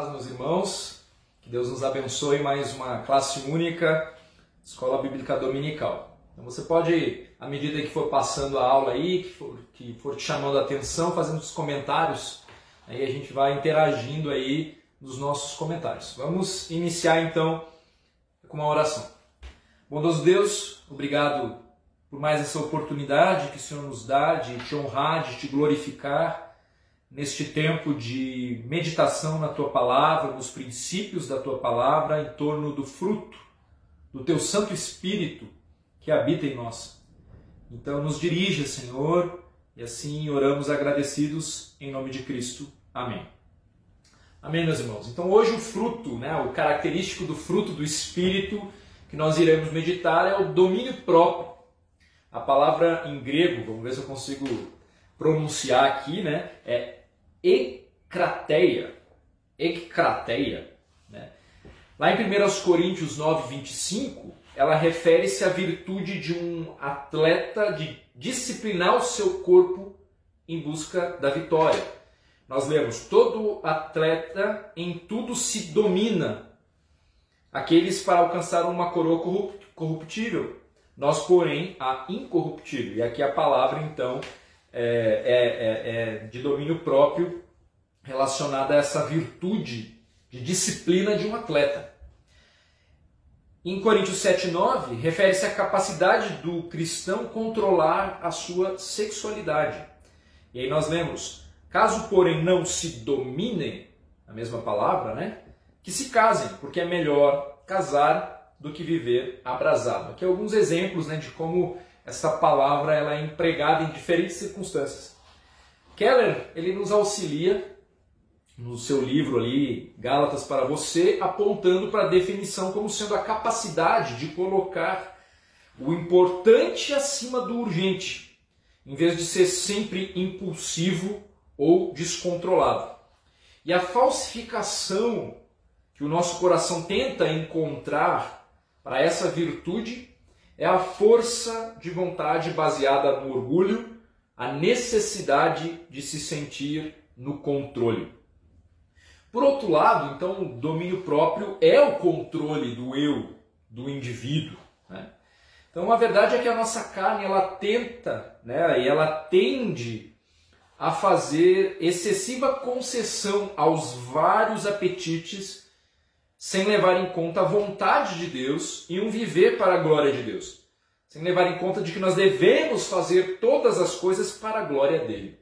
paz, meus irmãos. Que Deus nos abençoe em mais uma classe única, Escola Bíblica Dominical. Então você pode, à medida que for passando a aula aí, que for te chamando a atenção, fazendo os comentários, aí a gente vai interagindo aí nos nossos comentários. Vamos iniciar então com uma oração. Bondoso Deus, obrigado por mais essa oportunidade que o Senhor nos dá de te honrar, de te glorificar, neste tempo de meditação na Tua Palavra, nos princípios da Tua Palavra, em torno do fruto do Teu Santo Espírito que habita em nós. Então nos dirija, Senhor, e assim oramos agradecidos em nome de Cristo. Amém. Amém, meus irmãos. Então hoje o fruto, o característico do fruto do Espírito que nós iremos meditar é o domínio próprio. A palavra em grego, vamos ver se eu consigo pronunciar aqui, é ekrateia. Ekrateia. Lá em 1 Coríntios 9, 25, ela refere-se à virtude de um atleta de disciplinar o seu corpo em busca da vitória. Nós lemos, todo atleta em tudo se domina, aqueles para alcançar uma coroa corruptível, nós, porém, a incorruptível. E aqui a palavra, então, é de domínio próprio relacionada a essa virtude de disciplina de um atleta. Em Coríntios 7,9, refere-se à capacidade do cristão controlar a sua sexualidade. E aí nós lemos, caso, porém, não se dominem, a mesma palavra, que se casem, porque é melhor casar do que viver abrasado. Aqui alguns exemplos de como essa palavra ela é empregada em diferentes circunstâncias. Keller, ele nos auxilia no seu livro ali, Gálatas para você, apontando para a definição como sendo a capacidade de colocar o importante acima do urgente, em vez de ser sempre impulsivo ou descontrolado. E a falsificação que o nosso coração tenta encontrar para essa virtude é a força de vontade baseada no orgulho, a necessidade de se sentir no controle. Por outro lado, então, o domínio próprio é o controle do eu, do indivíduo. Então, a verdade é que a nossa carne, ela tenta, e ela tende a fazer excessiva concessão aos vários apetites, sem levar em conta a vontade de Deus e um viver para a glória de Deus. Sem levar em conta de que nós devemos fazer todas as coisas para a glória dele.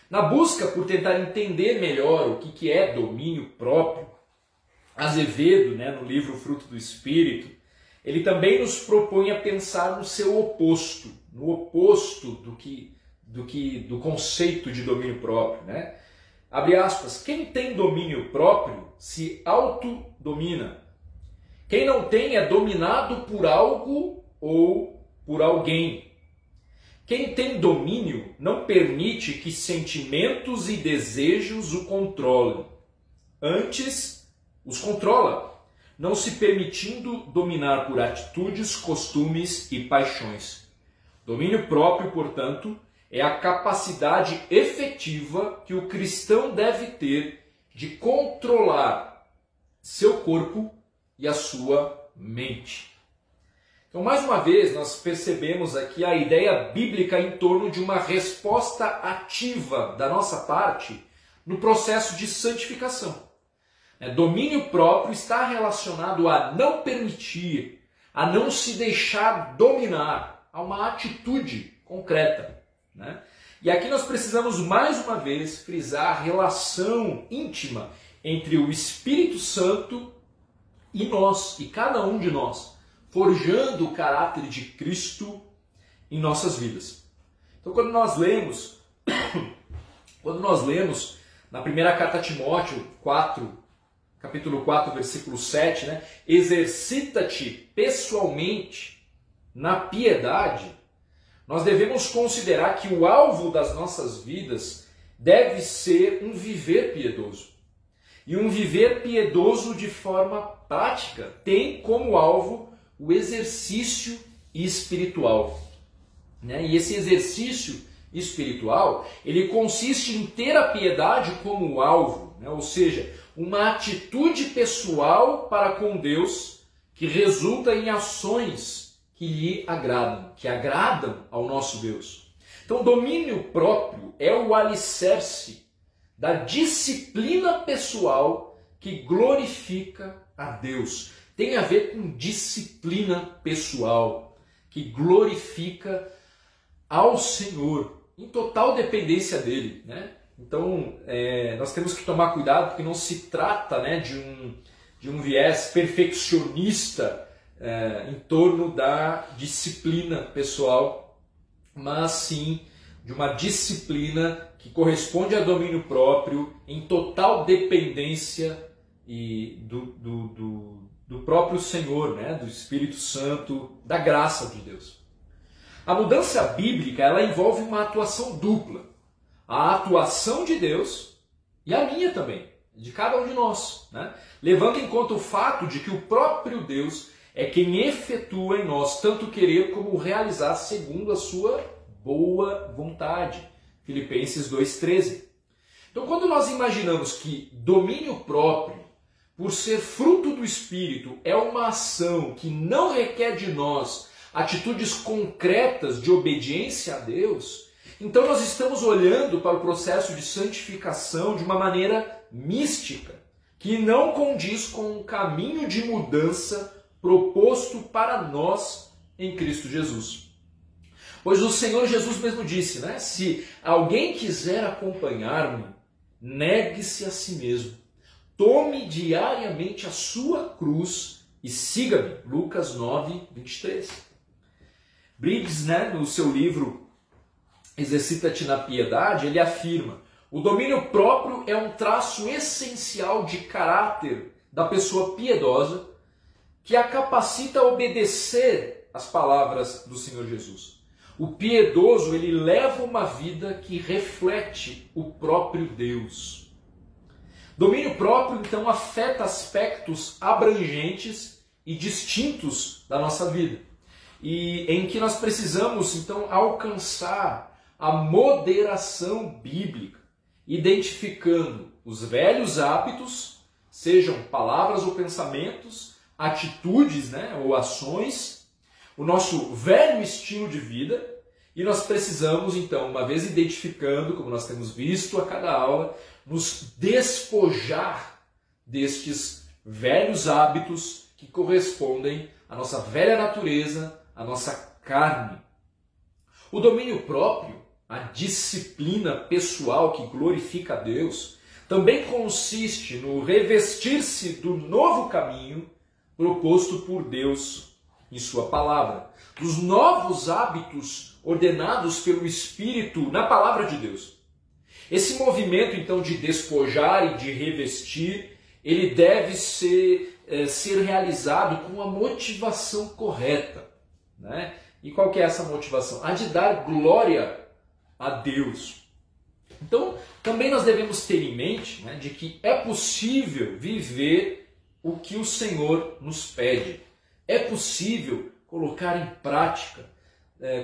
Na busca por tentar entender melhor o que é domínio próprio, Azevedo, no livro Fruto do Espírito, ele também nos propõe a pensar no seu oposto, no oposto do conceito de domínio próprio. Abre aspas, quem tem domínio próprio se autodomina. Quem não tem é dominado por algo ou por alguém. Quem tem domínio não permite que sentimentos e desejos o controlem. Antes, os controla, não se permitindo dominar por atitudes, costumes e paixões. Domínio próprio, portanto, é a capacidade efetiva que o cristão deve ter de controlar seu corpo e a sua mente. Então, mais uma vez, nós percebemos aqui a ideia bíblica em torno de uma resposta ativa da nossa parte no processo de santificação. Domínio próprio está relacionado a não permitir, a não se deixar dominar, a uma atitude concreta. E aqui nós precisamos mais uma vez frisar a relação íntima entre o Espírito Santo e nós, e cada um de nós, forjando o caráter de Cristo em nossas vidas. Então quando nós lemos na primeira carta a Timóteo 4, capítulo 4, versículo 7, exercita-te pessoalmente na piedade, nós devemos considerar que o alvo das nossas vidas deve ser um viver piedoso. E um viver piedoso de forma prática tem como alvo o exercício espiritual. E esse exercício espiritual, ele consiste em ter a piedade como alvo, ou seja, uma atitude pessoal para com Deus que resulta em ações que lhe agradam, que agradam ao nosso Deus. Então, domínio próprio é o alicerce da disciplina pessoal que glorifica a Deus. Tem a ver com disciplina pessoal, que glorifica ao Senhor, em total dependência dele, né? Então, nós temos que tomar cuidado, porque não se trata, né, de um viés perfeccionista em torno da disciplina pessoal, mas sim de uma disciplina que corresponde a domínio próprio, em total dependência do próprio Senhor, né, do Espírito Santo, da graça de Deus. A mudança bíblica, ela envolve uma atuação dupla. A atuação de Deus e a minha também, de cada um de nós, né? Levando em conta o fato de que o próprio Deus é quem efetua em nós tanto querer como realizar segundo a sua boa vontade. Filipenses 2,13. Então, quando nós imaginamos que domínio próprio, por ser fruto do Espírito, é uma ação que não requer de nós atitudes concretas de obediência a Deus, então nós estamos olhando para o processo de santificação de uma maneira mística, que não condiz com o caminho de mudança proposto para nós em Cristo Jesus. Pois o Senhor Jesus mesmo disse, né? Se alguém quiser acompanhar-me, negue-se a si mesmo, tome diariamente a sua cruz e siga-me. Lucas 9:23. Briggs, né, no seu livro Exercita-te na Piedade, ele afirma: o domínio próprio é um traço essencial de caráter da pessoa piedosa que a capacita a obedecer às palavras do Senhor Jesus. O piedoso, ele leva uma vida que reflete o próprio Deus. Domínio próprio, então, afeta aspectos abrangentes e distintos da nossa vida, e em que nós precisamos, então, alcançar a moderação bíblica, identificando os velhos hábitos, sejam palavras ou pensamentos, atitudes, né, ou ações, o nosso velho estilo de vida, e nós precisamos, então, uma vez identificando, como nós temos visto a cada aula, nos despojar destes velhos hábitos que correspondem à nossa velha natureza, à nossa carne. O domínio próprio, a disciplina pessoal que glorifica a Deus, também consiste no revestir-se do novo caminho proposto por Deus em sua palavra, dos novos hábitos ordenados pelo Espírito na palavra de Deus. Esse movimento, então, de despojar e de revestir, ele deve ser realizado com a motivação correta, né? E qual que é essa motivação? A de dar glória a Deus. Então, também nós devemos ter em mente, né, de que é possível viver o que o Senhor nos pede. É possível colocar em prática,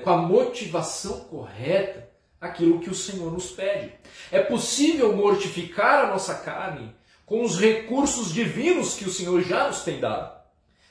com a motivação correta, aquilo que o Senhor nos pede. É possível mortificar a nossa carne com os recursos divinos que o Senhor já nos tem dado.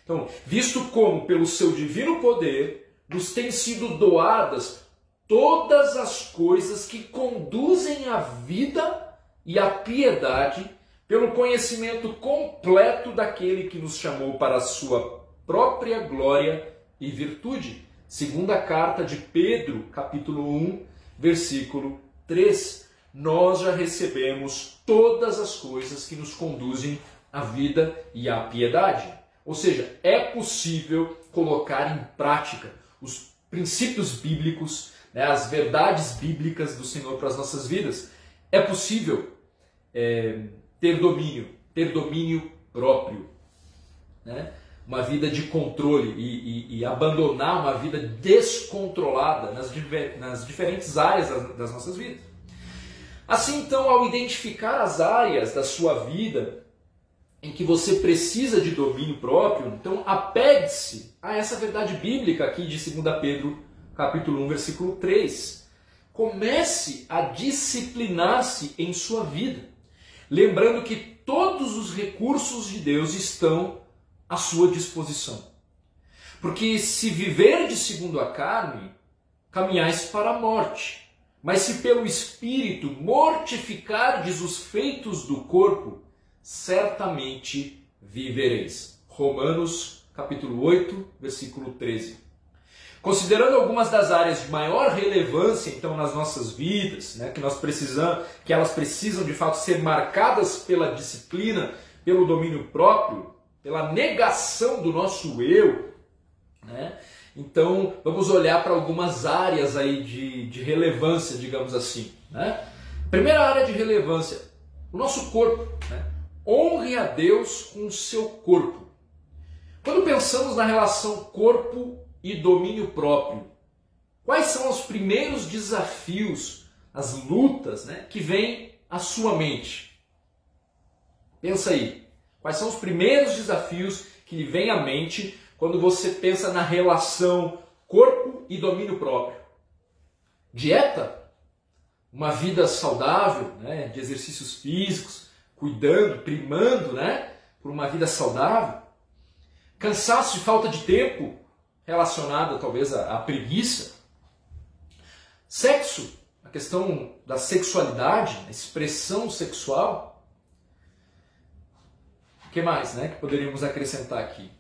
Então, visto como, pelo seu divino poder, nos têm sido doadas todas as coisas que conduzem à vida e à piedade, pelo conhecimento completo daquele que nos chamou para a sua própria glória e virtude. Segunda carta de Pedro, capítulo 1, versículo 3. Nós já recebemos todas as coisas que nos conduzem à vida e à piedade. Ou seja, é possível colocar em prática os princípios bíblicos, né, as verdades bíblicas do Senhor para as nossas vidas. É possível ter domínio próprio, né? Uma vida de controle e abandonar uma vida descontrolada nas diferentes áreas das nossas vidas. Assim, então, ao identificar as áreas da sua vida em que você precisa de domínio próprio, então apegue-se a essa verdade bíblica aqui de 2 Pedro, capítulo 1, versículo 3. Comece a disciplinar-se em sua vida. lembrando que todos os recursos de Deus estão à sua disposição. Porque se viverdes segundo a carne, caminhais para a morte. Mas se pelo Espírito mortificardes os feitos do corpo, certamente vivereis. Romanos capítulo 8, versículo 13. Considerando algumas das áreas de maior relevância, então, nas nossas vidas, né, que elas precisam de fato ser marcadas pela disciplina, pelo domínio próprio, pela negação do nosso eu, né? Então, vamos olhar para algumas áreas aí de relevância, digamos assim, né? Primeira área de relevância, o nosso corpo, né? Honre a Deus com o seu corpo. Quando pensamos na relação corpo e domínio próprio, quais são os primeiros desafios, as lutas, né, que vêm à sua mente? Pensa aí, quais são os primeiros desafios que lhe vêm à mente quando você pensa na relação corpo e domínio próprio? Dieta? Uma vida saudável, né, de exercícios físicos, cuidando, primando, né, por uma vida saudável? Cansaço e falta de tempo, relacionado talvez à preguiça? Sexo, a questão da sexualidade, a expressão sexual? O que mais, né, que poderíamos acrescentar aqui?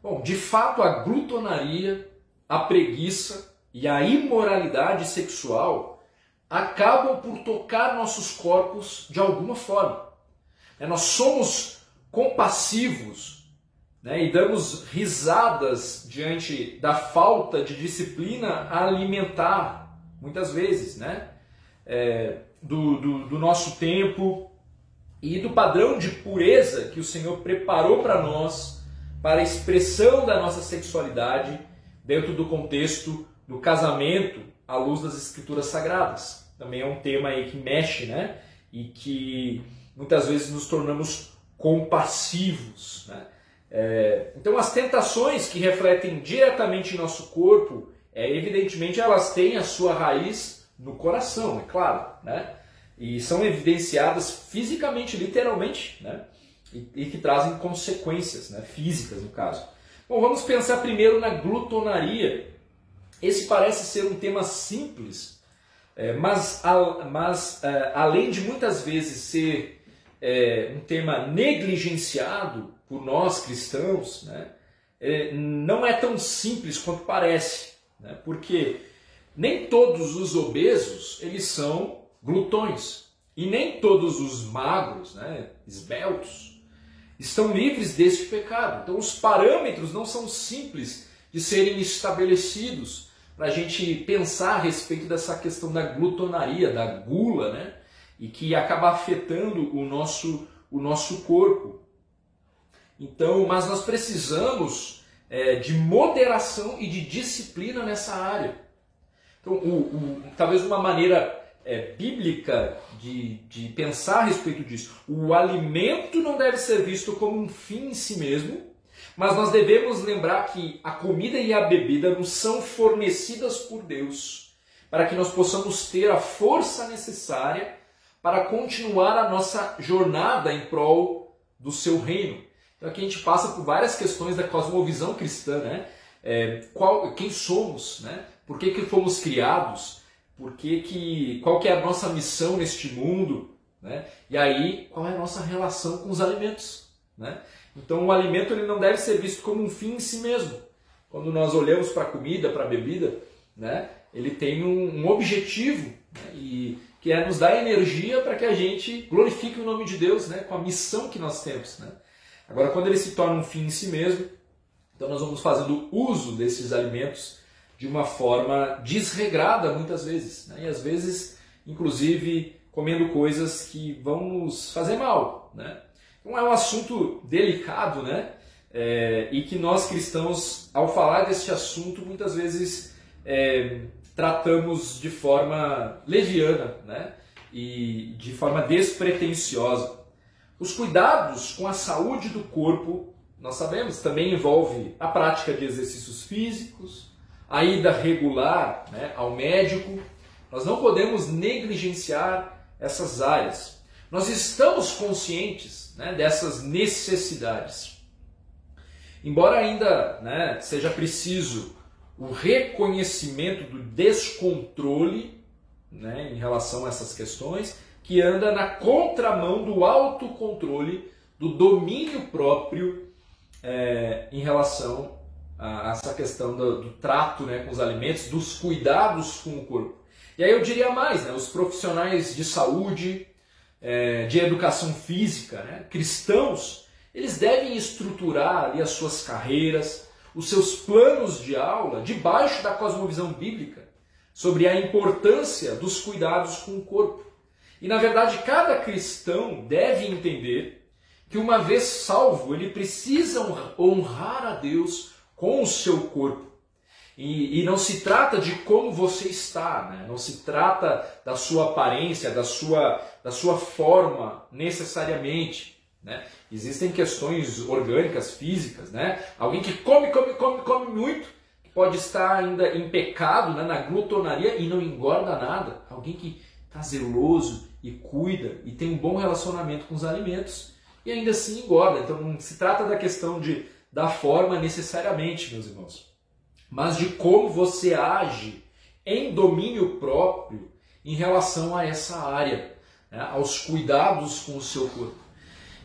Bom, de fato a glutonaria, a preguiça e a imoralidade sexual acabam por tocar nossos corpos de alguma forma. Nós somos compassivos, né, e damos risadas diante da falta de disciplina alimentar, muitas vezes, né, do nosso tempo e do padrão de pureza que o Senhor preparou para nós, para a expressão da nossa sexualidade dentro do contexto do casamento à luz das Escrituras Sagradas. Também é um tema aí que mexe, né, e que muitas vezes nos tornamos compassivos, né? Então as tentações que refletem diretamente em nosso corpo, evidentemente elas têm a sua raiz no coração, é claro, né? E são evidenciadas fisicamente, literalmente, né? E que trazem consequências, né, físicas no caso. Bom, vamos pensar primeiro na glutonaria. Esse parece ser um tema simples, mas além de muitas vezes ser um tema negligenciado por nós cristãos, né, não é tão simples quanto parece, né, porque nem todos os obesos eles são glutões e nem todos os magros, né, esbeltos, estão livres deste pecado. Então os parâmetros não são simples de serem estabelecidos para a gente pensar a respeito dessa questão da glutonaria, da gula, né, e que acaba afetando o nosso corpo. Então, mas nós precisamos de moderação e de disciplina nessa área. Então, talvez uma maneira bíblica de pensar a respeito disso, o alimento não deve ser visto como um fim em si mesmo, mas nós devemos lembrar que a comida e a bebida nos são fornecidas por Deus para que nós possamos ter a força necessária para continuar a nossa jornada em prol do seu reino. Então aqui a gente passa por várias questões da cosmovisão cristã, né? Quem somos, né? Por que fomos criados? Qual que é a nossa missão neste mundo? Né? E aí, qual é a nossa relação com os alimentos? Né? Então o alimento ele não deve ser visto como um fim em si mesmo. Quando nós olhamos para a comida, para a bebida, né? Ele tem um objetivo, né? E que é nos dar energia para que a gente glorifique o nome de Deus, né? Com a missão que nós temos. Né? Agora, quando ele se torna um fim em si mesmo, então nós vamos fazendo uso desses alimentos de uma forma desregrada muitas vezes, né? E às vezes, inclusive, comendo coisas que vão nos fazer mal, né? Então é um assunto delicado, né? E que nós cristãos, ao falar deste assunto, muitas vezes tratamos de forma leviana, né? E de forma despretensiosa. Os cuidados com a saúde do corpo, nós sabemos, também envolve a prática de exercícios físicos, a ida regular, né, ao médico. Nós não podemos negligenciar essas áreas. Nós estamos conscientes, né, dessas necessidades. Embora ainda, né, seja preciso o reconhecimento do descontrole, né, em relação a essas questões, que anda na contramão do autocontrole, do domínio próprio em relação a essa questão do trato, né, com os alimentos, dos cuidados com o corpo. E aí eu diria mais, né, os profissionais de saúde, de educação física, né, cristãos, eles devem estruturar ali as suas carreiras, os seus planos de aula, debaixo da cosmovisão bíblica, sobre a importância dos cuidados com o corpo. E na verdade cada cristão deve entender que uma vez salvo, ele precisa honrar a Deus com o seu corpo. E não se trata de como você está, né? Não se trata da sua aparência, da sua forma necessariamente, né? Existem questões orgânicas, físicas, né? Alguém que come muito, pode estar ainda em pecado, né? Na glutonaria e não engorda nada. Alguém que está zeloso e cuida e tem um bom relacionamento com os alimentos e ainda assim engorda. Então não se trata da questão da forma necessariamente, meus irmãos, mas de como você age em domínio próprio em relação a essa área, né, aos cuidados com o seu corpo.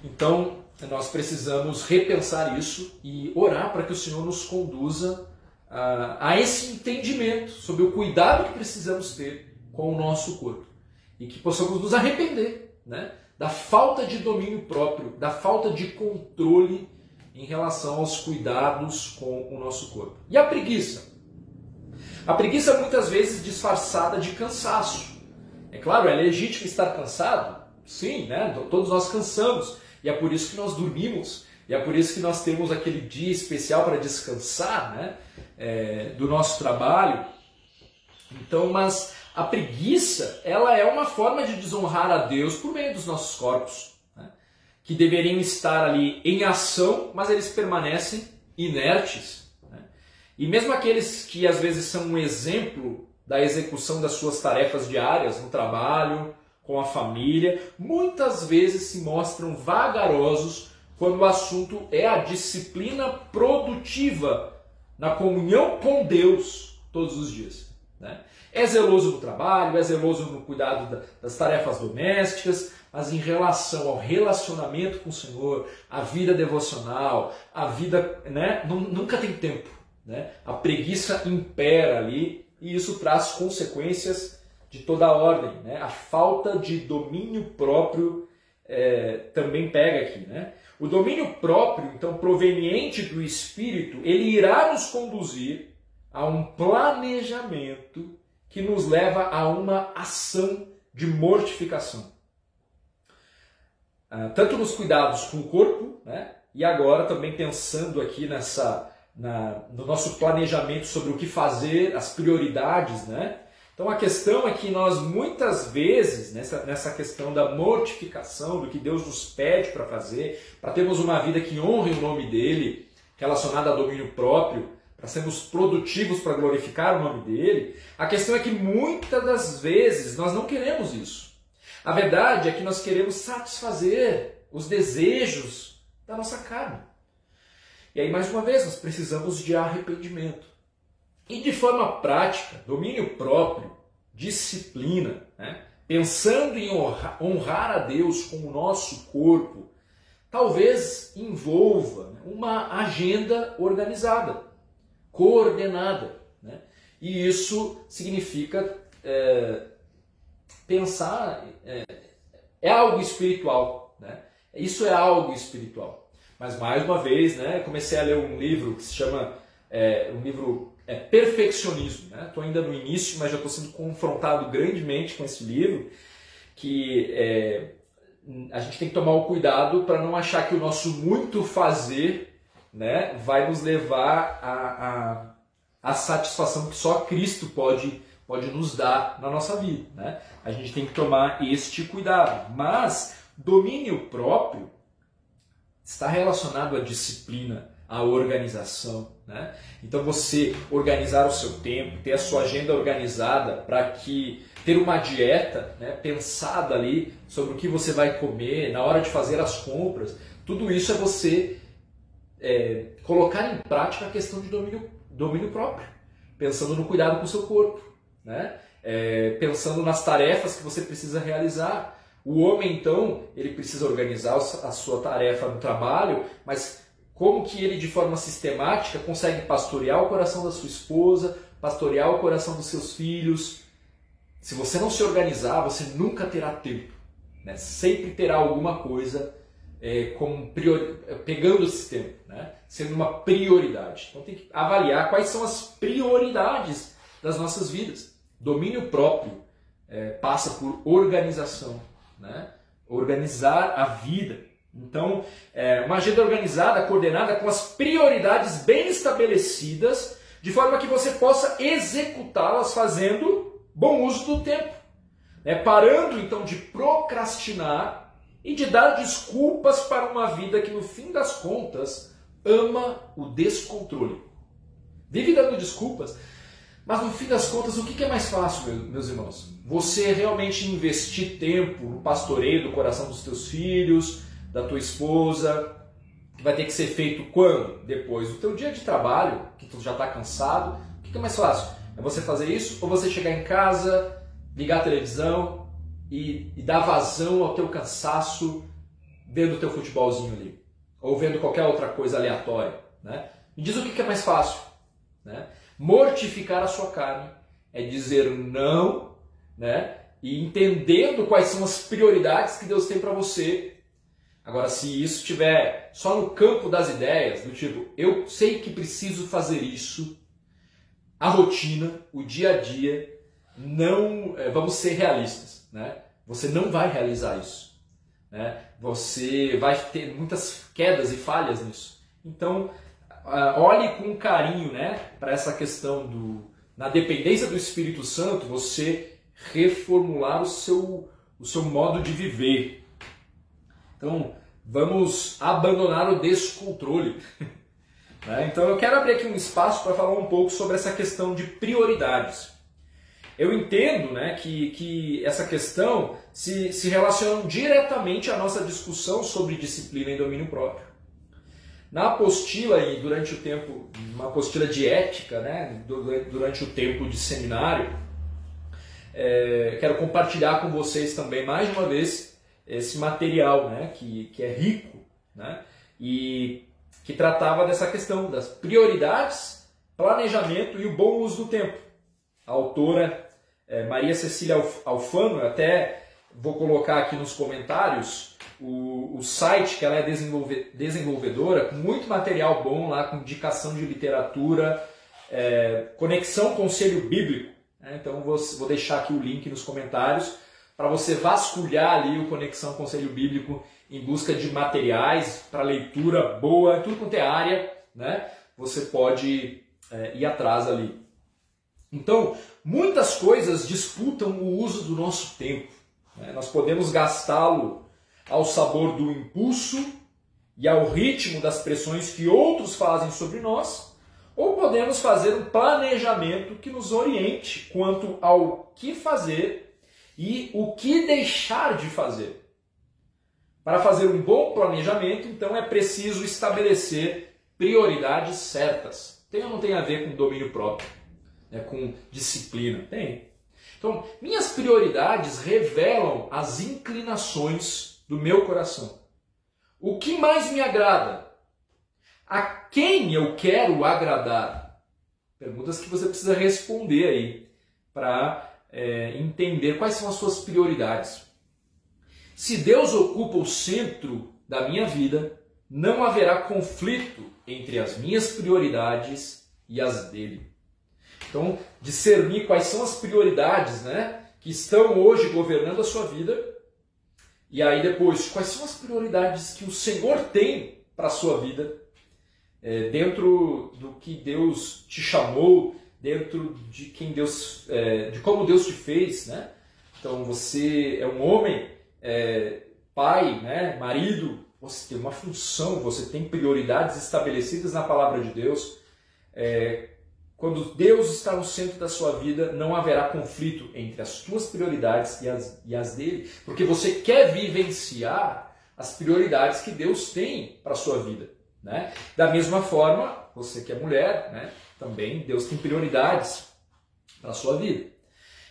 Então, nós precisamos repensar isso e orar para que o Senhor nos conduza a esse entendimento sobre o cuidado que precisamos ter com o nosso corpo e que possamos nos arrepender, né, da falta de domínio próprio, da falta de controle em relação aos cuidados com o nosso corpo. E a preguiça? A preguiça muitas vezes disfarçada de cansaço. É claro, é legítimo estar cansado? Sim, né? Todos nós cansamos. E é por isso que nós dormimos. E é por isso que nós temos aquele dia especial para descansar, né, do nosso trabalho. Então, mas a preguiça, ela é uma forma de desonrar a Deus por meio dos nossos corpos, que deveriam estar ali em ação, mas eles permanecem inertes, né? E mesmo aqueles que às vezes são um exemplo da execução das suas tarefas diárias no trabalho, com a família, muitas vezes se mostram vagarosos quando o assunto é a disciplina produtiva na comunhão com Deus todos os dias, né? É zeloso no trabalho, é zeloso no cuidado das tarefas domésticas, mas em relação ao relacionamento com o Senhor, a vida devocional, a vida, né, nunca tem tempo, né? A preguiça impera ali e isso traz consequências de toda a ordem, né? A falta de domínio próprio também pega aqui, né? O domínio próprio, então, proveniente do Espírito, ele irá nos conduzir a um planejamento que nos leva a uma ação de mortificação. Tanto nos cuidados com o corpo, né, e agora também pensando aqui no nosso planejamento sobre o que fazer, as prioridades, né? Então a questão é que nós muitas vezes, nessa questão da mortificação, do que Deus nos pede para fazer, para termos uma vida que honre o nome dEle, relacionada a domínio próprio, para sermos produtivos para glorificar o nome dEle, a questão é que muitas das vezes nós não queremos isso. A verdade é que nós queremos satisfazer os desejos da nossa carne. E aí, mais uma vez, nós precisamos de arrependimento. E de forma prática, domínio próprio, disciplina, né? Pensando em honrar a Deus com o nosso corpo, talvez envolva uma agenda organizada, coordenada, né? E isso significa pensar, é algo espiritual, né? Isso é algo espiritual. Mas mais uma vez, né, comecei a ler um livro que se chama Perfeccionismo, né? Estou ainda no início, mas já estou sendo confrontado grandemente com esse livro, que a gente tem que tomar o cuidado para não achar que o nosso muito fazer, né, vai nos levar à satisfação que só Cristo pode nos dar na nossa vida, né? A gente tem que tomar este cuidado. Mas domínio próprio está relacionado à disciplina, à organização, né? Então você organizar o seu tempo, ter a sua agenda organizada para que ter uma dieta, né, pensada ali sobre o que você vai comer, na hora de fazer as compras. Tudo isso é você colocar em prática a questão de domínio próprio, pensando no cuidado com o seu corpo, né? Pensando nas tarefas que você precisa realizar. O homem, então, ele precisa organizar a sua tarefa no trabalho, mas como que ele, de forma sistemática, consegue pastorear o coração da sua esposa, pastorear o coração dos seus filhos? Se você não se organizar, você nunca terá tempo, né? Sempre terá alguma coisa pegando esse tempo, né? Sendo uma prioridade. Então tem que avaliar quais são as prioridades das nossas vidas. Domínio próprio passa por organização, né? Organizar a vida. Então, uma agenda organizada, coordenada, com as prioridades bem estabelecidas, de forma que você possa executá-las fazendo bom uso do tempo, né? Parando então de procrastinar e de dar desculpas para uma vida que, no fim das contas, ama o descontrole. Vive dando desculpas, mas no fim das contas, o que é mais fácil, meus irmãos? Você realmente investir tempo no pastoreio do coração dos teus filhos, da tua esposa, que vai ter que ser feito quando? Depois do teu dia de trabalho, que tu já está cansado. O que é mais fácil? É você fazer isso ou você chegar em casa, ligar a televisão e dar vazão ao teu cansaço vendo o teu futebolzinho ali? Ou vendo qualquer outra coisa aleatória, né? Me diz o que é mais fácil, né? Mortificar a sua carne é dizer não, né? E entendendo quais são as prioridades que Deus tem para você. Agora, se isso estiver só no campo das ideias, do tipo, eu sei que preciso fazer isso, a rotina, o dia a dia, não, vamos ser realistas, né? Você não vai realizar isso, né? Você vai ter muitas quedas e falhas nisso. Então, olhe com carinho, né, para essa questão na dependência do Espírito Santo, você reformular o seu modo de viver. Então, vamos abandonar o descontrole. Então, eu quero abrir aqui um espaço para falar um pouco sobre essa questão de prioridades. Eu entendo, né, que essa questão se relaciona diretamente à nossa discussão sobre disciplina e domínio próprio. Na apostila, e durante o tempo, uma apostila de ética, né, durante o tempo de seminário, quero compartilhar com vocês também, mais uma vez, esse material, né, que é rico, né, e que tratava dessa questão das prioridades, planejamento e o bom uso do tempo. A autora Maria Cecília Alfano, eu até vou colocar aqui nos comentários o site que ela é desenvolvedora, com muito material bom lá, com indicação de literatura, conexão conselho bíblico, né? Então vou deixar aqui o link nos comentários para você vasculhar ali o Conexão Conselho Bíblico em busca de materiais para leitura boa, tudo quanto é área, né? Você pode ir atrás ali. Então, muitas coisas disputam o uso do nosso tempo, né? Nós podemos gastá-lo ao sabor do impulso e ao ritmo das pressões que outros fazem sobre nós, ou podemos fazer um planejamento que nos oriente quanto ao que fazer e o que deixar de fazer. Para fazer um bom planejamento, então, é preciso estabelecer prioridades certas. Tem ou não tem a ver com domínio próprio? Com disciplina? Tem. Então, minhas prioridades revelam as inclinações do meu coração. O que mais me agrada? A quem eu quero agradar? Perguntas que você precisa responder aí para entender quais são as suas prioridades. Se Deus ocupa o centro da minha vida, não haverá conflito entre as minhas prioridades e as dele. Então, discernir quais são as prioridades, né, que estão hoje governando a sua vida. E aí depois, quais são as prioridades que o Senhor tem para a sua vida, dentro do que Deus te chamou, dentro de quem Deus, de como Deus te fez, né? Então você é um homem, pai, né, marido, você tem uma função, você tem prioridades estabelecidas na palavra de Deus. quando Deus está no centro da sua vida, não haverá conflito entre as tuas prioridades e as dele, porque você quer vivenciar as prioridades que Deus tem para a sua vida, né? Da mesma forma, você que é mulher, né? Também Deus tem prioridades para a sua vida.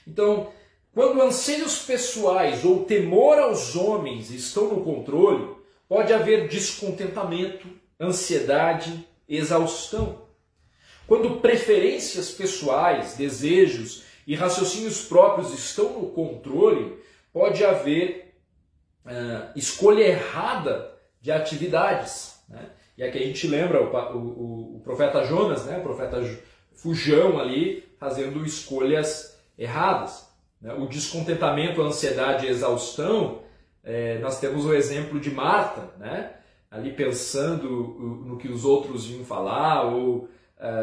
Então, quando anseios pessoais ou temor aos homens estão no controle, pode haver descontentamento, ansiedade, exaustão. Quando preferências pessoais, desejos e raciocínios próprios estão no controle, pode haver escolha errada de atividades, né? E aqui a gente lembra o profeta Jonas, né? O profeta Fujão ali, fazendo escolhas erradas, né? O descontentamento, a ansiedade e a exaustão, nós temos o exemplo de Marta, né? Ali pensando no que os outros iam falar, ou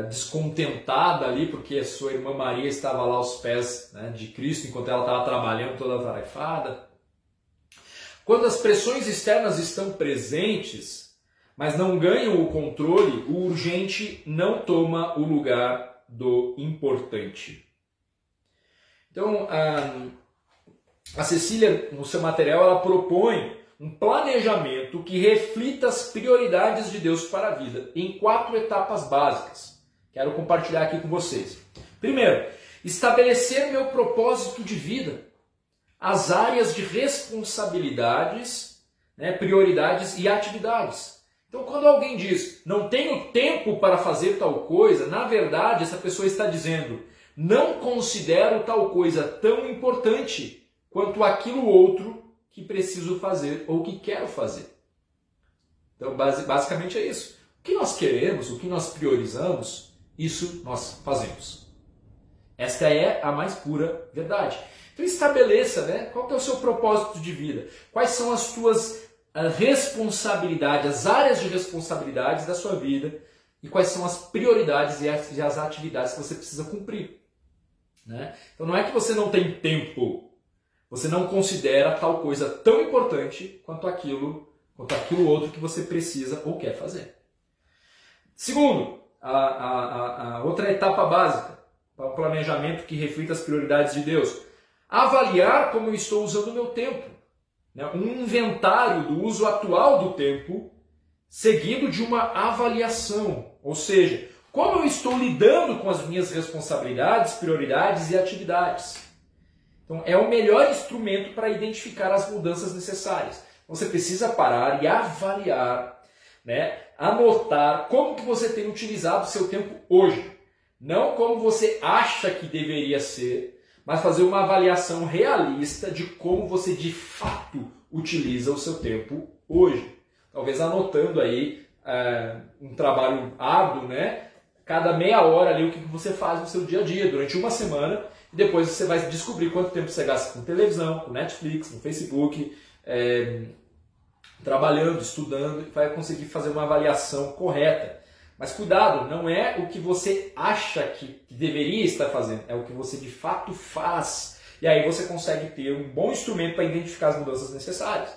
descontentada ali porque sua irmã Maria estava lá aos pés, né, de Cristo, enquanto ela estava trabalhando toda atarefada. Quando as pressões externas estão presentes, mas não ganham o controle, o urgente não toma o lugar do importante. Então, a Cecília, no seu material, ela propõe um planejamento que reflita as prioridades de Deus para a vida, em 4 etapas básicas. Quero compartilhar aqui com vocês. Primeiro, estabelecer meu propósito de vida, as áreas de responsabilidades, né, prioridades e atividades. Então, quando alguém diz, não tenho tempo para fazer tal coisa, na verdade, essa pessoa está dizendo, não considero tal coisa tão importante quanto aquilo outro que preciso fazer ou que quero fazer. Então, basicamente é isso. O que nós queremos, o que nós priorizamos, isso nós fazemos. Esta é a mais pura verdade. Então estabeleça, né, qual que é o seu propósito de vida. Quais são as tuas responsabilidades, as áreas de responsabilidades da sua vida e quais são as prioridades e as atividades que você precisa cumprir. Né? Então não é que você não tem tempo. Você não considera tal coisa tão importante quanto aquilo outro que você precisa ou quer fazer. Segundo, a outra etapa básica, o planejamento que reflita as prioridades de Deus. Avaliar como eu estou usando o meu tempo. Né? Um inventário do uso atual do tempo, seguido de uma avaliação. Ou seja, como eu estou lidando com as minhas responsabilidades, prioridades e atividades. Então, é o melhor instrumento para identificar as mudanças necessárias. Você precisa parar e avaliar, né? Anotar como que você tem utilizado o seu tempo hoje. Não como você acha que deveria ser, mas fazer uma avaliação realista de como você de fato utiliza o seu tempo hoje. Talvez anotando aí um trabalho árduo, né? Cada meia hora ali o que você faz no seu dia a dia, durante uma semana. E depois você vai descobrir quanto tempo você gasta com televisão, com Netflix, no Facebook, trabalhando, estudando, e vai conseguir fazer uma avaliação correta. Mas cuidado, não é o que você acha que deveria estar fazendo, é o que você de fato faz. E aí você consegue ter um bom instrumento para identificar as mudanças necessárias.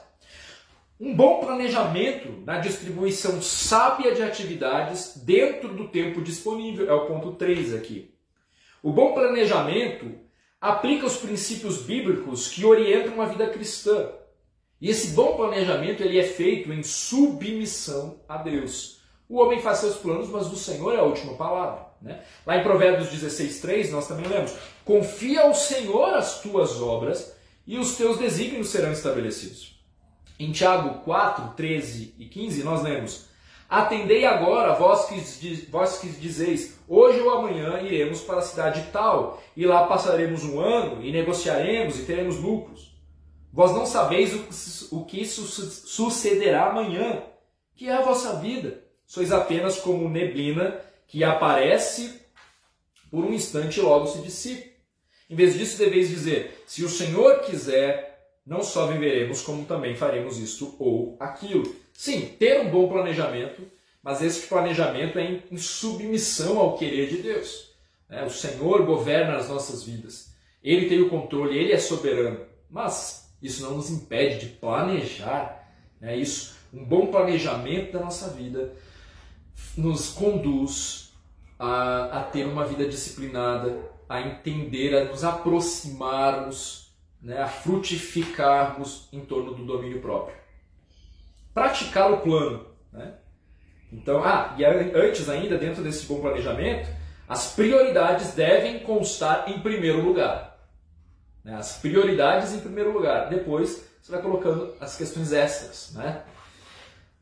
Um bom planejamento na distribuição sábia de atividades dentro do tempo disponível, é o ponto 3 aqui. O bom planejamento aplica os princípios bíblicos que orientam a vida cristã. E esse bom planejamento ele é feito em submissão a Deus. O homem faz seus planos, mas o Senhor é a última palavra. Né? Lá em Provérbios 16:3 nós também lemos: confia ao Senhor as tuas obras e os teus desígnios serão estabelecidos. Em Tiago 4:13 e 15 nós lemos: atendei agora, vós que dizeis, hoje ou amanhã iremos para a cidade tal, e lá passaremos um ano, e negociaremos, e teremos lucros. Vós não sabeis o que sucederá amanhã, que é a vossa vida. Sois apenas como neblina que aparece por um instante e logo se dissipa. Em vez disso, deveis dizer, se o Senhor quiser, não só viveremos, como também faremos isto ou aquilo. Sim, ter um bom planejamento, mas esse planejamento é em submissão ao querer de Deus. O Senhor governa as nossas vidas. Ele tem o controle, Ele é soberano. Mas isso não nos impede de planejar. Um bom planejamento da nossa vida nos conduz a ter uma vida disciplinada, a entender, a nos aproximarmos, né, a frutificarmos em torno do domínio próprio. Praticar o plano, né? Então, e antes ainda, dentro desse bom planejamento, as prioridades devem constar em primeiro lugar. Né? As prioridades em primeiro lugar. Depois você vai colocando as questões extras, né?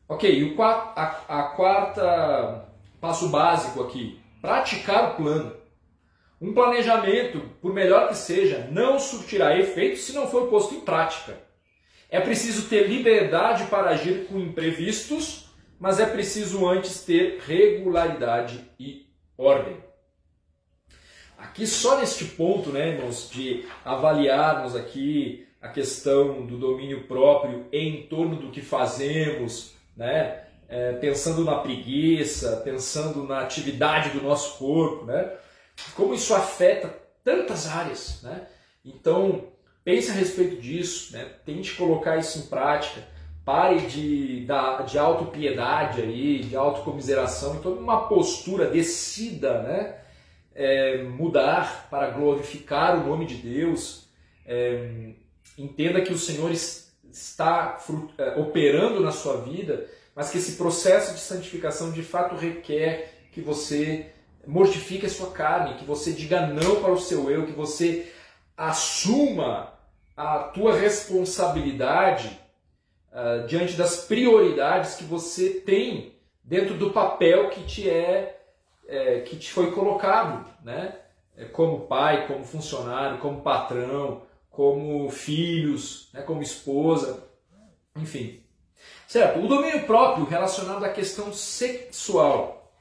Ok, e a quarta passo básico aqui, praticar o plano. Um planejamento, por melhor que seja, não surtirá efeito se não for posto em prática. É preciso ter liberdade para agir com imprevistos, mas é preciso antes ter regularidade e ordem. Aqui só neste ponto, né, irmãos, de avaliarmos aqui a questão do domínio próprio em torno do que fazemos, né, pensando na preguiça, pensando na atividade do nosso corpo, né, como isso afeta tantas áreas, né? Então, pense a respeito disso, né? Tente colocar isso em prática, pare de autopiedade aí, de autocomiseração, então uma postura, decida, né? Mudar para glorificar o nome de Deus, entenda que o Senhor está operando na sua vida, mas que esse processo de santificação de fato requer que você mortifique a sua carne, que você diga não para o seu eu, que você assuma a tua responsabilidade diante das prioridades que você tem dentro do papel que te foi colocado, né? Como pai, como funcionário, como patrão, como filhos, né? Como esposa, enfim. Certo? O domínio próprio relacionado à questão sexual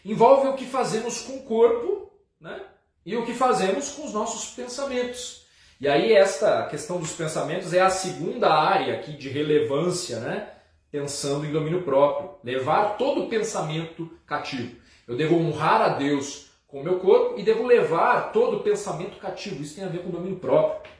envolve o que fazemos com o corpo, né? E o que fazemos com os nossos pensamentos. E aí esta questão dos pensamentos é a segunda área aqui de relevância, né? Pensando em domínio próprio. Levar todo o pensamento cativo. Eu devo honrar a Deus com o meu corpo e devo levar todo o pensamento cativo. Isso tem a ver com o domínio próprio.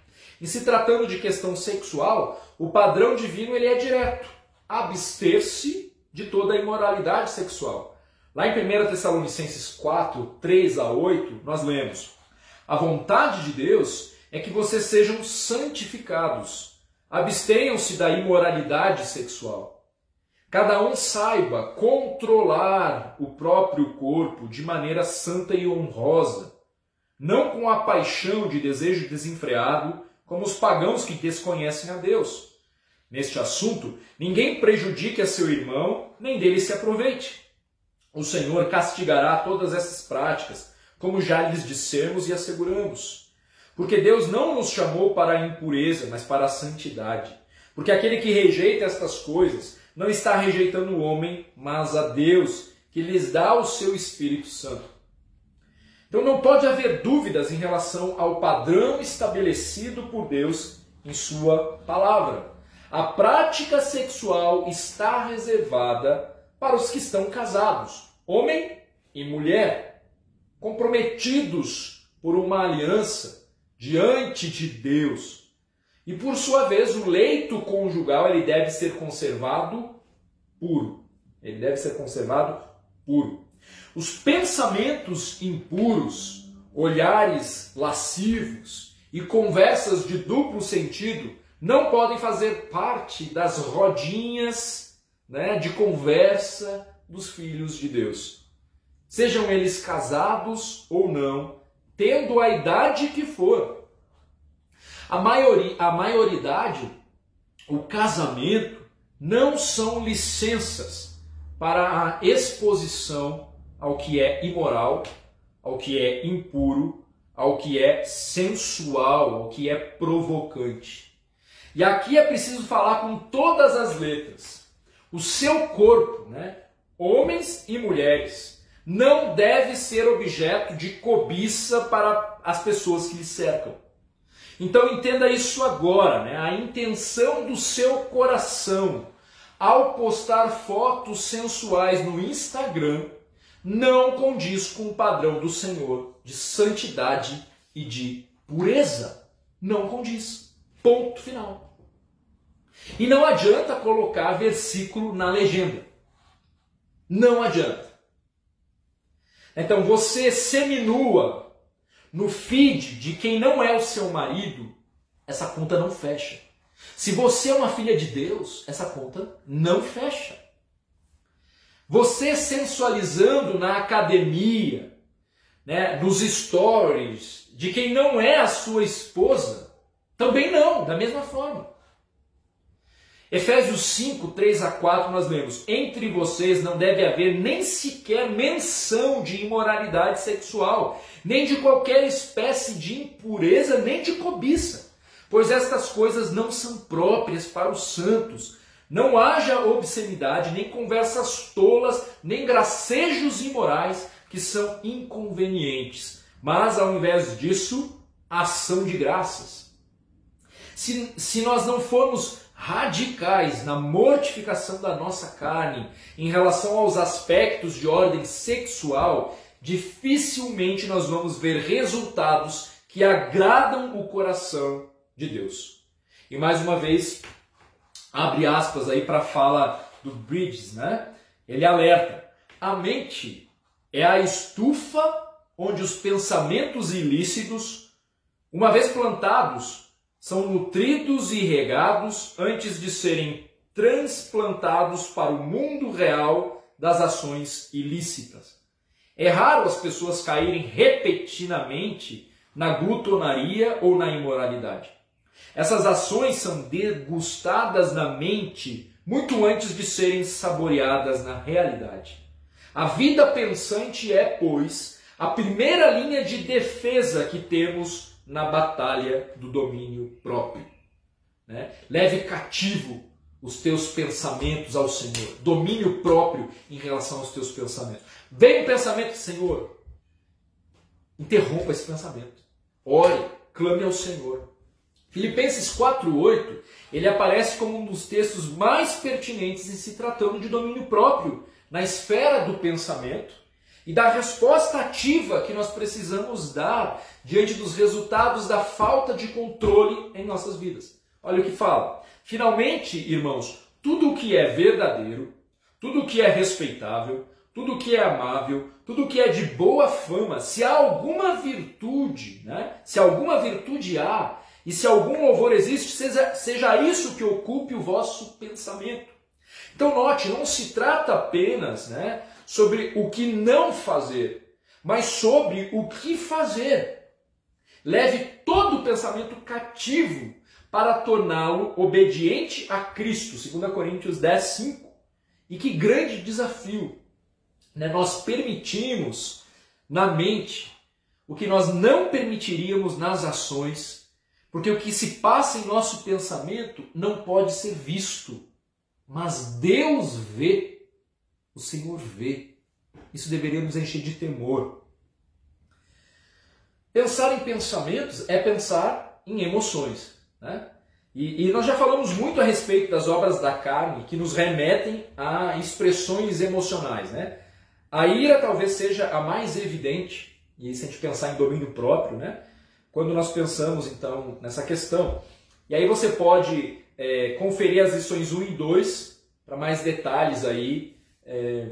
E se tratando de questão sexual, o padrão divino ele é direto. Abster-se de toda a imoralidade sexual. Lá em 1 Tessalonicenses 4, 3 a 8, nós lemos: a vontade de Deus é que vocês sejam santificados. Abstenham-se da imoralidade sexual. Cada um saiba controlar o próprio corpo de maneira santa e honrosa, não com a paixão de desejo desenfreado, como os pagãos que desconhecem a Deus. Neste assunto, ninguém prejudique a seu irmão, nem dele se aproveite. O Senhor castigará todas essas práticas, como já lhes dissemos e asseguramos. Porque Deus não nos chamou para a impureza, mas para a santidade. Porque aquele que rejeita estas coisas não está rejeitando o homem, mas a Deus, que lhes dá o seu Espírito Santo. Então não pode haver dúvidas em relação ao padrão estabelecido por Deus em sua palavra. A prática sexual está reservada para os que estão casados, homem e mulher, comprometidos por uma aliança diante de Deus. E por sua vez, o leito conjugal ele deve ser conservado puro. Ele deve ser conservado puro. Os pensamentos impuros, olhares lascivos e conversas de duplo sentido não podem fazer parte das rodinhas, né, de conversa dos filhos de Deus. Sejam eles casados ou não, tendo a idade que for. A maioridade, o casamento, não são licenças para a exposição ao que é imoral, ao que é impuro, ao que é sensual, ao que é provocante. E aqui é preciso falar com todas as letras. O seu corpo, né, homens e mulheres, não deve ser objeto de cobiça para as pessoas que lhe cercam. Então entenda isso agora, né? A intenção do seu coração ao postar fotos sensuais no Instagram não condiz com o padrão do Senhor de santidade e de pureza. Não condiz. Ponto final. E não adianta colocar versículo na legenda. Não adianta. Então você seminua no feed de quem não é o seu marido, essa conta não fecha. Se você é uma filha de Deus, essa conta não fecha. Você sensualizando na academia, né, nos stories, de quem não é a sua esposa, também não, da mesma forma. Efésios 5, 3 a 4 nós lemos: entre vocês não deve haver nem sequer menção de imoralidade sexual, nem de qualquer espécie de impureza, nem de cobiça, pois estas coisas não são próprias para os santos. Não haja obscenidade, nem conversas tolas, nem gracejos imorais, que são inconvenientes, mas ao invés disso, ação de graças. Se nós não formos radicais na mortificação da nossa carne em relação aos aspectos de ordem sexual, dificilmente nós vamos ver resultados que agradam o coração de Deus. E mais uma vez, abre aspas aí para a fala do Bridges, né? Ele alerta: a mente é a estufa onde os pensamentos ilícitos, uma vez plantados, são nutridos e regados antes de serem transplantados para o mundo real das ações ilícitas. É raro as pessoas caírem repetidamente na glutonaria ou na imoralidade. Essas ações são degustadas na mente muito antes de serem saboreadas na realidade. A vida pensante é, pois, a primeira linha de defesa que temos na batalha do domínio próprio. Né? Leve cativo os teus pensamentos ao Senhor. Domínio próprio em relação aos teus pensamentos. Vem um pensamento, Senhor, interrompa esse pensamento. Ore, clame ao Senhor. Filipenses 4:8, ele aparece como um dos textos mais pertinentes em se tratando de domínio próprio na esfera do pensamento e da resposta ativa que nós precisamos dar diante dos resultados da falta de controle em nossas vidas. Olha o que fala. Finalmente, irmãos, tudo o que é verdadeiro, tudo o que é respeitável, tudo o que é amável, tudo o que é de boa fama, se há alguma virtude, né? Se alguma virtude há, e se algum louvor existe, seja isso que ocupe o vosso pensamento. Então note, não se trata apenas, né, sobre o que não fazer, mas sobre o que fazer. Leve todo o pensamento cativo para torná-lo obediente a Cristo, 2 Coríntios 10:5. E que grande desafio, né? Nós permitimos na mente o que nós não permitiríamos nas ações, porque o que se passa em nosso pensamento não pode ser visto, mas Deus vê, o Senhor vê. Isso deveria nos encher de temor. Pensar em pensamentos é pensar em emoções, né? E nós já falamos muito a respeito das obras da carne que nos remetem a expressões emocionais, né? A ira talvez seja a mais evidente, e se a gente pensar em domínio próprio, né? Quando nós pensamos então nessa questão. E aí você pode conferir as lições 1 e 2 para mais detalhes aí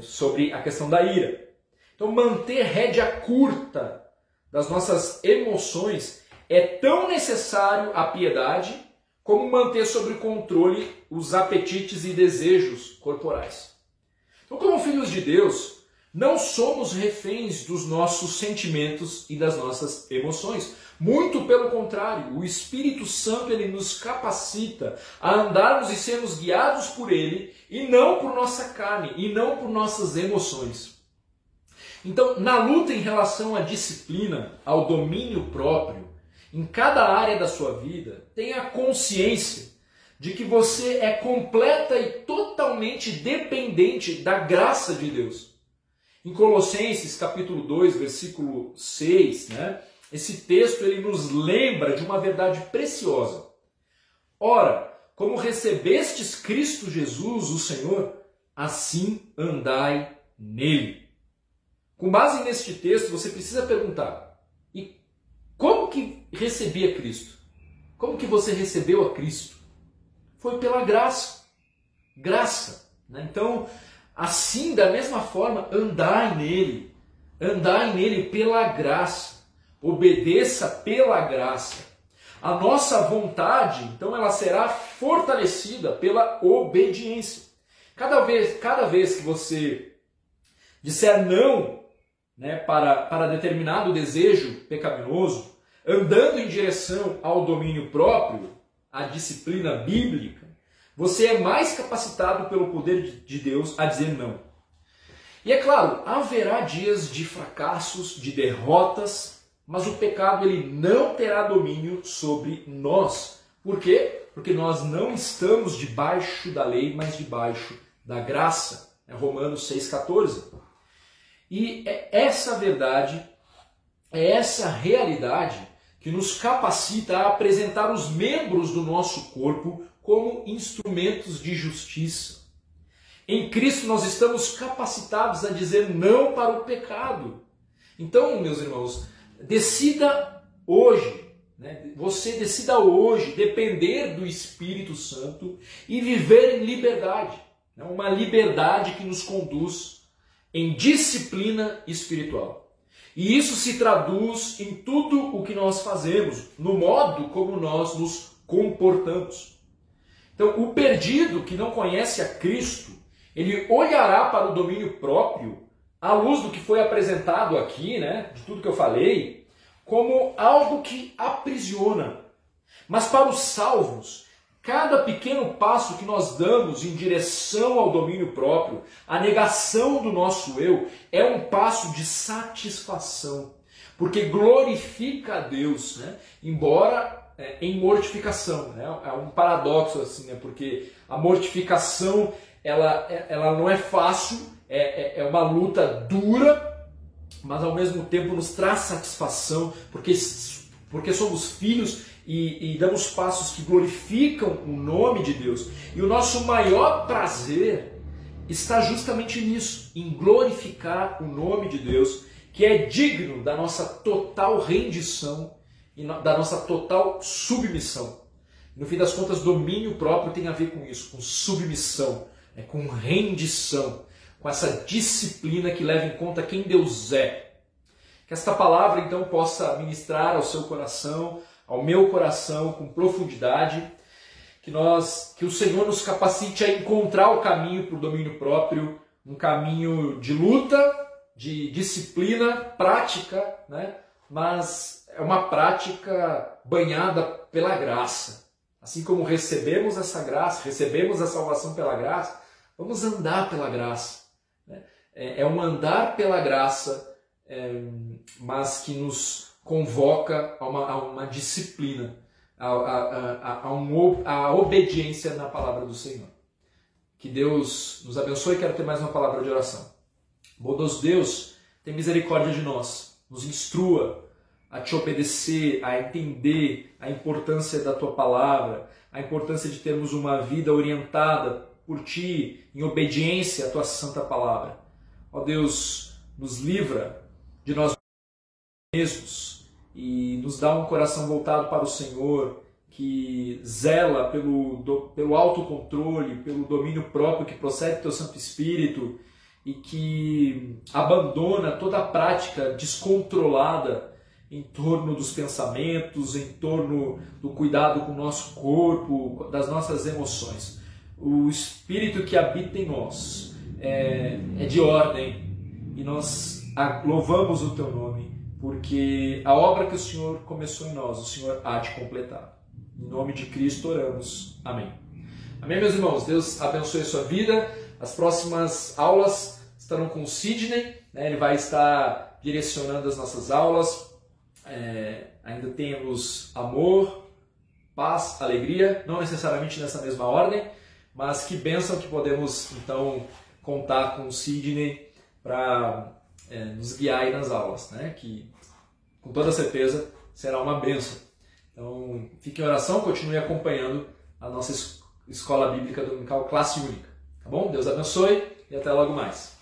sobre a questão da ira. Então manter rédea curta das nossas emoções é tão necessário à piedade como manter sob controle os apetites e desejos corporais. Então, como filhos de Deus, não somos reféns dos nossos sentimentos e das nossas emoções. Muito pelo contrário, o Espírito Santo ele nos capacita a andarmos e sermos guiados por Ele, e não por nossa carne, e não por nossas emoções. Então, na luta em relação à disciplina, ao domínio próprio, em cada área da sua vida, tenha consciência de que você é completa e totalmente dependente da graça de Deus. Em Colossenses capítulo 2, versículo 6, né, esse texto ele nos lembra de uma verdade preciosa. Ora, como recebestes Cristo Jesus, o Senhor, assim andai nele. Com base neste texto, você precisa perguntar: e como que recebi a Cristo? Como que você recebeu a Cristo? Foi pela graça. Graça. Né? Então, assim, da mesma forma, andai nele. andai nele pela graça, obedeça pela graça. A nossa vontade, então, ela será fortalecida pela obediência. Cada vez que você disser não, né, para determinado desejo pecaminoso, andando em direção ao domínio próprio, à disciplina bíblica, você é mais capacitado pelo poder de Deus a dizer não. E é claro, haverá dias de fracassos, de derrotas, mas o pecado ele não terá domínio sobre nós. Por quê? Porque nós não estamos debaixo da lei, mas debaixo da graça. É Romanos 6,14. E é essa verdade, é essa realidade que nos capacita a apresentar os membros do nosso corpo como instrumentos de justiça. Em Cristo nós estamos capacitados a dizer não para o pecado. Então, meus irmãos, decida hoje, né? Você decida hoje depender do Espírito Santo e viver em liberdade. Né? Uma liberdade que nos conduz em disciplina espiritual. E isso se traduz em tudo o que nós fazemos, no modo como nós nos comportamos. Então, o perdido que não conhece a Cristo, ele olhará para o domínio próprio, à luz do que foi apresentado aqui, né, de tudo que eu falei, como algo que aprisiona. Mas para os salvos, cada pequeno passo que nós damos em direção ao domínio próprio, a negação do nosso eu, é um passo de satisfação, porque glorifica a Deus, né? Embora em mortificação. Né? É um paradoxo assim, né? Porque a mortificação ela não é fácil, é uma luta dura, mas ao mesmo tempo nos traz satisfação, porque somos filhos e damos passos que glorificam o nome de Deus. E o nosso maior prazer está justamente nisso, em glorificar o nome de Deus, que é digno da nossa total rendição e da nossa total submissão. No fim das contas, domínio próprio tem a ver com isso, com submissão, com rendição, com essa disciplina que leva em conta quem Deus é. Que esta palavra então possa ministrar ao seu coração, ao meu coração com profundidade, que o Senhor nos capacite a encontrar o caminho para o domínio próprio, um caminho de luta, de disciplina, prática, né? Mas é uma prática banhada pela graça. Assim como recebemos essa graça, recebemos a salvação pela graça, vamos andar pela graça. Né? É um andar pela graça, mas que nos convoca a uma disciplina, a obediência na palavra do Senhor. Que Deus nos abençoe. Quero ter mais uma palavra de oração. Bondoso Deus, tem misericórdia de nós, nos instrua a te obedecer, a entender a importância da tua palavra, a importância de termos uma vida orientada por ti, em obediência à tua santa palavra. Ó Deus, nos livra de nós mesmos e nos dá um coração voltado para o Senhor, que zela pelo autocontrole, pelo domínio próprio que procede do teu Santo Espírito e que abandona toda a prática descontrolada em torno dos pensamentos, em torno do cuidado com o nosso corpo, das nossas emoções. O Espírito que habita em nós é de ordem e nós louvamos o teu nome, porque a obra que o Senhor começou em nós, o Senhor há de completar. Em nome de Cristo oramos. Amém. Amém, meus irmãos. Deus abençoe a sua vida. As próximas aulas estarão com o Sidney, né? Ele vai estar direcionando as nossas aulas. Ainda temos amor, paz, alegria, não necessariamente nessa mesma ordem, mas que bênção que podemos então contar com o Sidney para nos guiar aí nas aulas, né? Que com toda certeza será uma bênção. Então fique em oração, continue acompanhando a nossa Escola Bíblica Dominical Classe Única, tá bom? Deus abençoe e até logo mais.